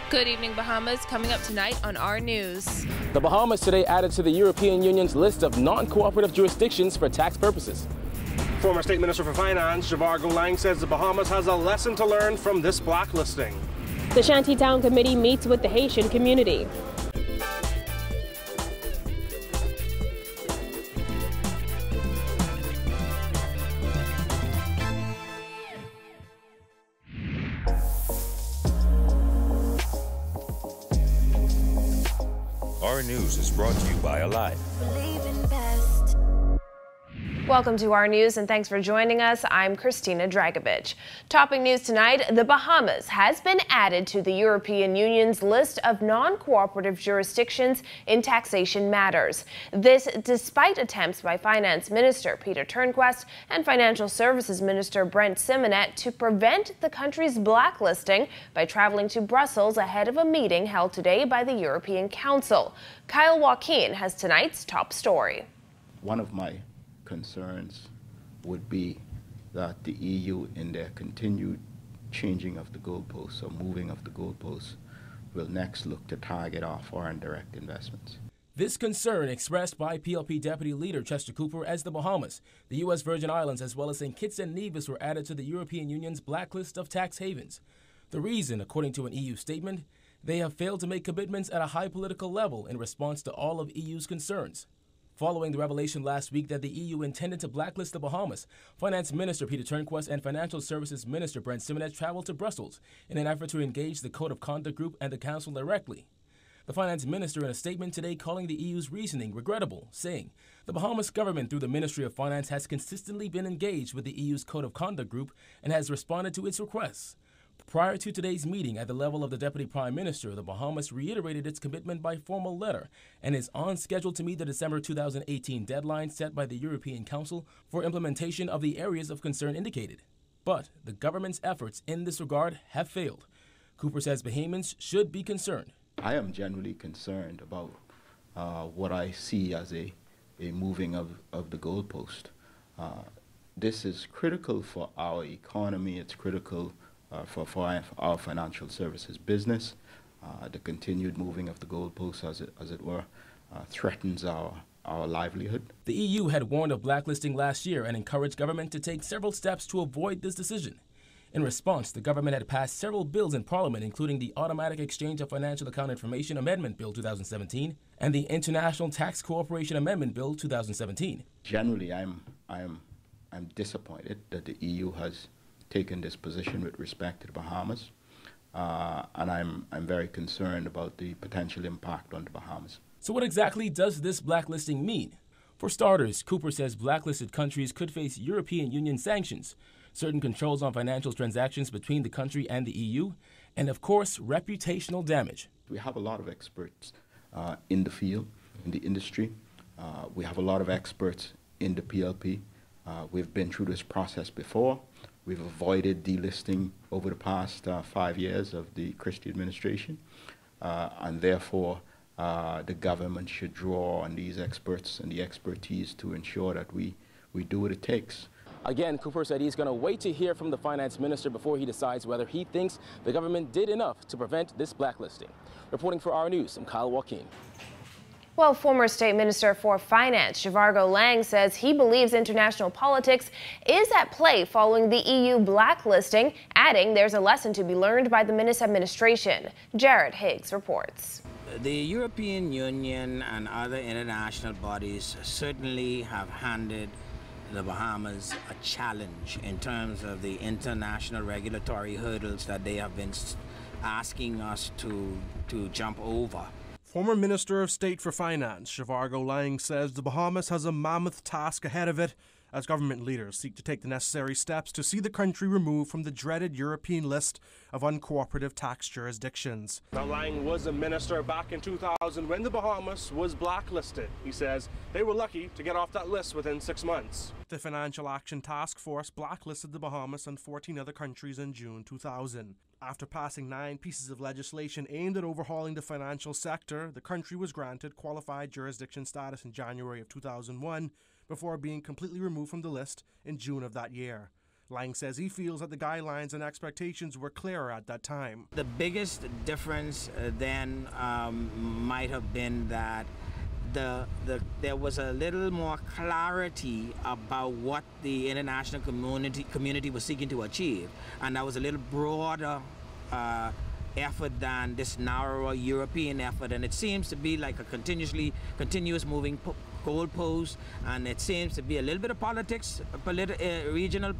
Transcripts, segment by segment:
Good evening, Bahamas. Coming up tonight on our news. The Bahamas today added to the European Union's list of non-cooperative jurisdictions for tax purposes. Former State Minister for Finance, Javargo Lang, says the Bahamas has a lesson to learn from this blacklisting. The Shantytown Committee meets with the Haitian community. Our news is brought to you by Alive. Welcome to our news and thanks for joining us. I'm Christina Dragovich. Topping news tonight, the Bahamas has been added to the European Union's list of non-cooperative jurisdictions in taxation matters. This despite attempts by Finance Minister Peter Turnquest and Financial Services Minister Brent Simonet to prevent the country's blacklisting by traveling to Brussels ahead of a meeting held today by the European Council. Kyle Joaquin has tonight's top story. One of my concerns would be that the EU, in their continued changing of the goalposts or moving of the goalposts, will next look to target our foreign direct investments. This concern expressed by PLP Deputy Leader Chester Cooper as the Bahamas, the U.S. Virgin Islands, as well as St. Kitts and Nevis were added to the European Union's blacklist of tax havens. The reason, according to an EU statement, they have failed to make commitments at a high political level in response to all of EU's concerns. Following the revelation last week that the EU intended to blacklist the Bahamas, Finance Minister Peter Turnquest and Financial Services Minister Brent Simonet traveled to Brussels in an effort to engage the Code of Conduct Group and the Council directly. The Finance Minister in a statement today calling the EU's reasoning regrettable, saying, "The Bahamas government through the Ministry of Finance has consistently been engaged with the EU's Code of Conduct Group and has responded to its requests." Prior to today's meeting at the level of the Deputy Prime Minister, the Bahamas reiterated its commitment by formal letter and is on schedule to meet the December 2018 deadline set by the European Council for implementation of the areas of concern indicated. But the government's efforts in this regard have failed. Cooper says Bahamians should be concerned. I am generally concerned about what I see as a moving of the goalpost. This is critical for our economy. It's critical for our financial services business. The continued moving of the goalposts, as it were, threatens our livelihood. The EU had warned of blacklisting last year and encouraged government to take several steps to avoid this decision. In response, the government had passed several bills in Parliament, including the Automatic Exchange of Financial Account Information Amendment Bill 2017 and the International Tax Cooperation Amendment Bill 2017. Generally, I'm disappointed that the EU has taken this position with respect to the Bahamas, and I'm very concerned about the potential impact on the Bahamas. So what exactly does this blacklisting mean? For starters, Cooper says blacklisted countries could face European Union sanctions, certain controls on financial transactions between the country and the EU, and of course, reputational damage. We have a lot of experts in the field, in the industry. We have a lot of experts in the PLP. We've been through this process before. We've avoided delisting over the past 5 years of the Christie administration, and therefore the government should draw on these experts and the expertise to ensure that we do what it takes. Again, Cooper said he's going to wait to hear from the finance minister before he decides whether he thinks the government did enough to prevent this blacklisting. Reporting for our news, I'm Kyle Joaquin. Well, former State Minister for Finance Javargo Lang says he believes international politics is at play following the EU blacklisting, adding there's a lesson to be learned by the Minnis administration. Jared Higgs reports. The European Union and other international bodies certainly have handed the Bahamas a challenge in terms of the international regulatory hurdles that they have been asking us to jump over. Former Minister of State for Finance Javargo Lang says the Bahamas has a mammoth task ahead of it as government leaders seek to take the necessary steps to see the country removed from the dreaded European list of uncooperative tax jurisdictions. Now, Lang was a minister back in 2000 when the Bahamas was blacklisted. He says they were lucky to get off that list within 6 months. The Financial Action Task Force blacklisted the Bahamas and 14 other countries in June 2000. After passing 9 pieces of legislation aimed at overhauling the financial sector, the country was granted qualified jurisdiction status in January of 2001 before being completely removed from the list in June of that year. Lang says he feels that the guidelines and expectations were clearer at that time. The biggest difference then might have been that there was a little more clarity about what the international community was seeking to achieve, and that was a little broader effort than this narrower European effort, and it seems to be like a continuous moving goalpost, and it seems to be a little bit of politics, regional,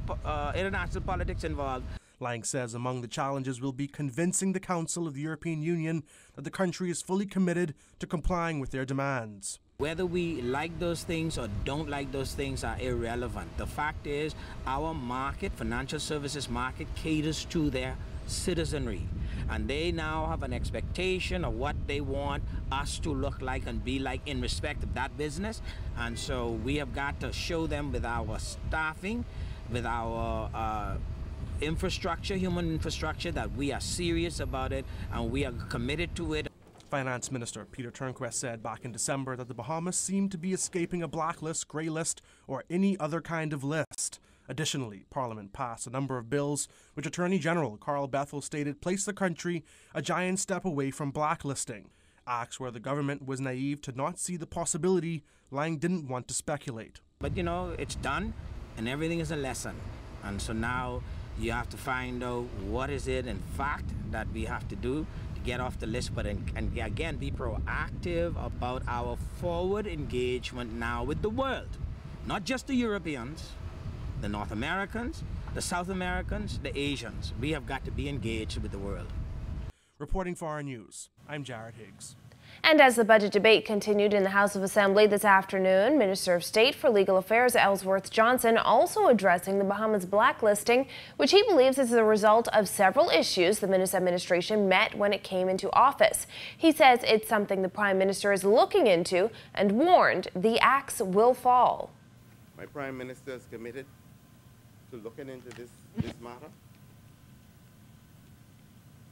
international politics involved. Lang says among the challenges will be convincing the Council of the European Union that the country is fully committed to complying with their demands. Whether we like those things or don't like those things are irrelevant. The fact is our market, financial services market, caters to their citizenry, and they now have an expectation of what they want us to look like and be like in respect of that business. And so we have got to show them with our staffing, with our infrastructure, human infrastructure, that we are serious about it and we are committed to it. Finance Minister Peter Turnquest said back in December that the Bahamas seemed to be escaping a blacklist, grey list, or any other kind of list. Additionally, Parliament passed a number of bills which Attorney General Carl Bethel stated placed the country a giant step away from blacklisting. Acts where the government was naive to not see the possibility. Lang didn't want to speculate. But you know, it's done and everything is a lesson. And so now you have to find out what is it in fact that we have to do to get off the list, but and again be proactive about our forward engagement now with the world. Not just the Europeans, the North Americans, the South Americans, the Asians. We have got to be engaged with the world. Reporting for our news, I'm Jared Higgs. And as the budget debate continued in the House of Assembly this afternoon, Minister of State for Legal Affairs Ellsworth Johnson also addressing the Bahamas blacklisting, which he believes is the result of several issues the Minnis administration met when it came into office. He says it's something the Prime Minister is looking into and warned the axe will fall. My Prime Minister is committed to looking into this matter.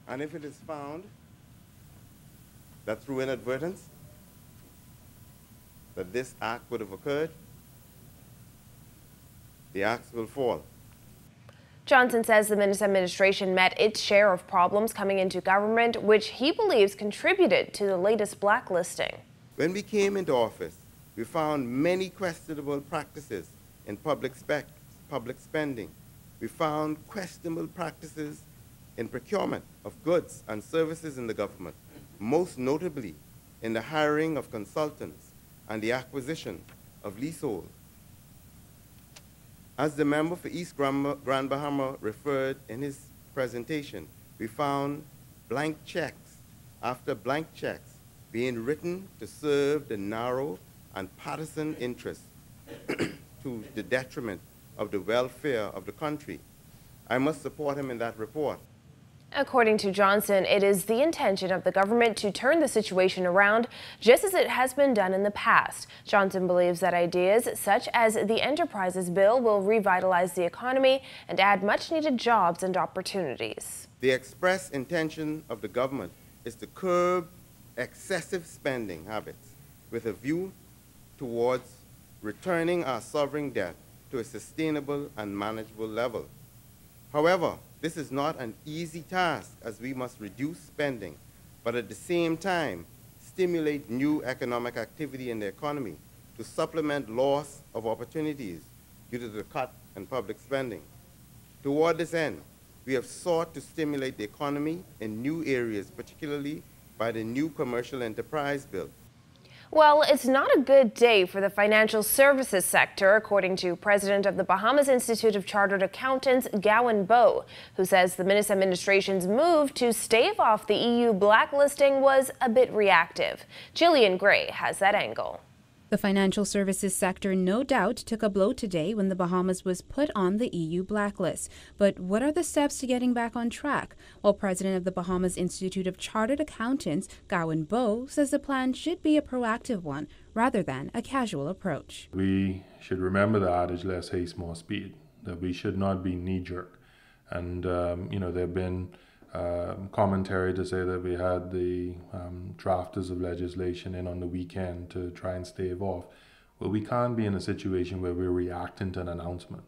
And if it is found that through inadvertence that this act would have occurred, the axe will fall. Johnson says the Minnis administration met its share of problems coming into government, which he believes contributed to the latest blacklisting. When we came into office, we found many questionable practices in public spending. We found questionable practices in procurement of goods and services in the government, most notably in the hiring of consultants and the acquisition of leasehold. As the member for East Grand Bahama referred in his presentation, we found blank checks after blank checks being written to serve the narrow and partisan interests to the detriment of the welfare of the country. I must support him in that report. According to Johnson, it is the intention of the government to turn the situation around, just as it has been done in the past. Johnson believes that ideas such as the Enterprises Bill will revitalize the economy and add much-needed jobs and opportunities. The express intention of the government is to curb excessive spending habits with a view towards returning our sovereign debt to a sustainable and manageable level. However, this is not an easy task, as we must reduce spending, but at the same time stimulate new economic activity in the economy to supplement loss of opportunities due to the cut in public spending. Toward this end, we have sought to stimulate the economy in new areas, particularly by the new Commercial Enterprise Bill. Well, it's not a good day for the financial services sector, according to President of the Bahamas Institute of Chartered Accountants, Gowan Bowe, who says the Minnis administration's move to stave off the EU blacklisting was a bit reactive. Jillian Gray has that angle. The financial services sector no doubt took a blow today when the Bahamas was put on the EU blacklist. But what are the steps to getting back on track? Well, President of the Bahamas Institute of Chartered Accountants, Gowan Bowe, says the plan should be a proactive one rather than a casual approach. We should remember the adage, less haste, more speed, that we should not be knee-jerk. And, there have been commentary to say that we had the drafters of legislation in on the weekend to try and stave off. Well, we can't be in a situation where we're reacting to an announcement.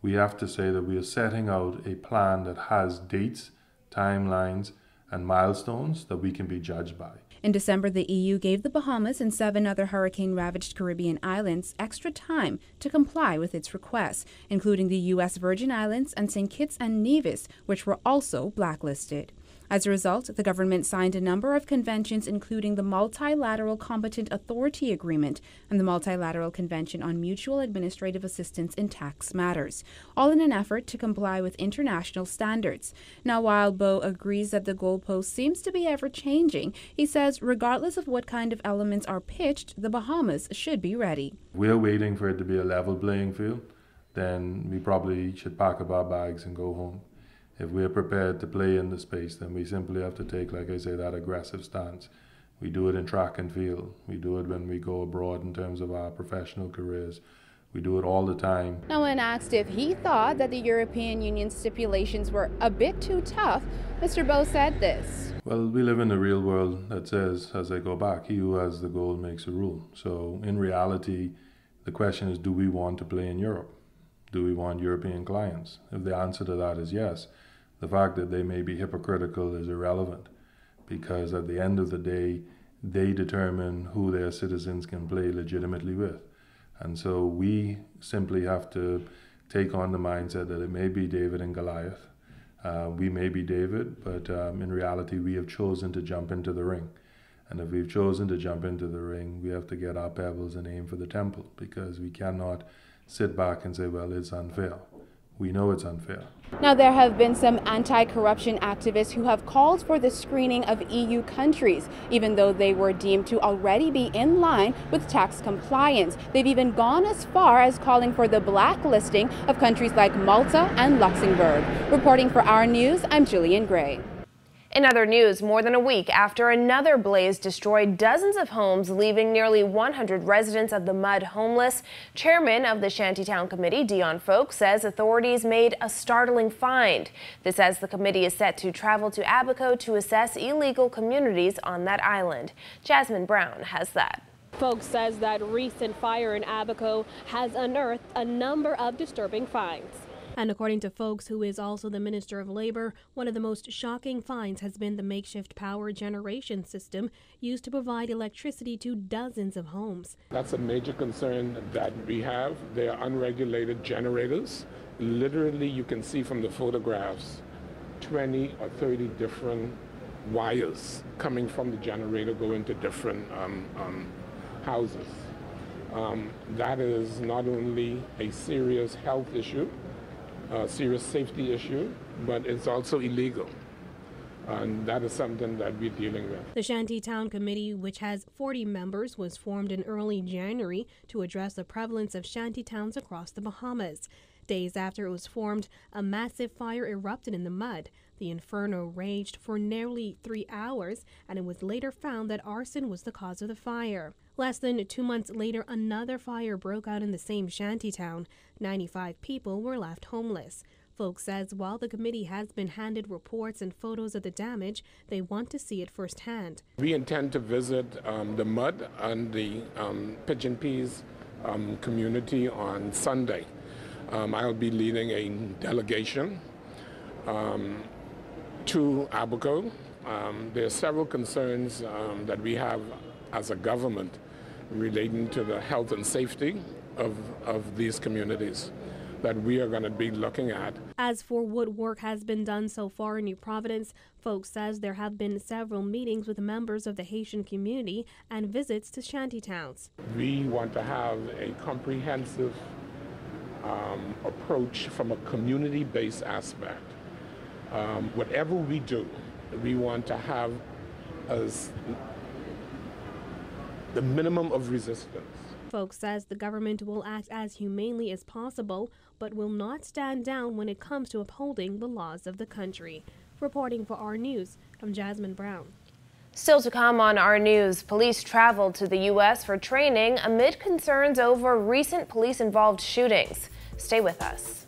we have to say that we are setting out a plan that has dates, timelines, and milestones that we can be judged by. In December, the EU gave the Bahamas and 7 other hurricane-ravaged Caribbean islands extra time to comply with its requests, including the U.S. Virgin Islands and St. Kitts and Nevis, which were also blacklisted. As a result, the government signed a number of conventions, including the Multilateral Competent Authority Agreement and the Multilateral Convention on Mutual Administrative Assistance in Tax Matters, all in an effort to comply with international standards. Now, while Bo agrees that the goalpost seems to be ever-changing, he says regardless of what kind of elements are pitched, the Bahamas should be ready. We're waiting for it to be a level playing field, then we probably should pack up our bags and go home. If we're prepared to play in the space, then we simply have to take, like I say, that aggressive stance. We do it in track and field. We do it when we go abroad in terms of our professional careers. We do it all the time. Now, when asked if he thought that the European Union stipulations were a bit too tough, Mr. Bo said this. Well, we live in a real world that says, as I go back, he who has the goal makes the rule. So in reality, the question is, do we want to play in Europe? Do we want European clients? If the answer to that is yes, the fact that they may be hypocritical is irrelevant, because at the end of the day, they determine who their citizens can play legitimately with. And so we simply have to take on the mindset that it may be David and Goliath. We may be David, but in reality, we have chosen to jump into the ring. And if we've chosen to jump into the ring, we have to get our pebbles and aim for the temple, because we cannot sit back and say, well, it's unfair. We know it's unfair. Now, there have been some anti-corruption activists who have called for the screening of EU countries, even though they were deemed to already be in line with tax compliance. They've even gone as far as calling for the blacklisting of countries like Malta and Luxembourg. Reporting for Our News, I'm Jillian Gray. In other news, more than a week after another blaze destroyed dozens of homes, leaving nearly 100 residents of the mud homeless, Chairman of the Shantytown Committee, Dion Folk, says authorities made a startling find. This as the committee is set to travel to Abaco to assess illegal communities on that island. Jasmine Brown has that. Folk says that recent fire in Abaco has unearthed a number of disturbing finds. And according to Folks, who is also the Minister of Labor, one of the most shocking finds has been the makeshift power generation system used to provide electricity to dozens of homes. That's a major concern that we have. They are unregulated generators. Literally, you can see from the photographs 20 or 30 different wires coming from the generator going to different houses. That is not only a serious health issue, a serious safety issue, but it's also illegal. And that is something that we're dealing with. The Shantytown Committee, which has 40 members, was formed in early January to address the prevalence of shantytowns across the Bahamas. Days after it was formed, a massive fire erupted in the mud. The inferno raged for nearly 3 hours, and it was later found that arson was the cause of the fire. Less than 2 months later, another fire broke out in the same shantytown. 95 people were left homeless. Folks says while the committee has been handed reports and photos of the damage, they want to see it firsthand. We intend to visit the mud and the Pigeon Peas community on Sunday. I'll be leading a delegation to Abaco. There are several concerns that we have as a government relating to the health and safety of these communities that we are going to be looking at. As for what work has been done so far in New Providence, Folks says there have been several meetings with members of the Haitian community and visits to shantytowns. We want to have a comprehensive approach from a community-based aspect. Whatever we do, we want to have as the minimum of resistance. Folks says the government will act as humanely as possible, but will not stand down when it comes to upholding the laws of the country. Reporting for Our News, I'm Jasmine Brown. Still to come on Our News, police traveled to the U.S. for training amid concerns over recent police-involved shootings. Stay with us.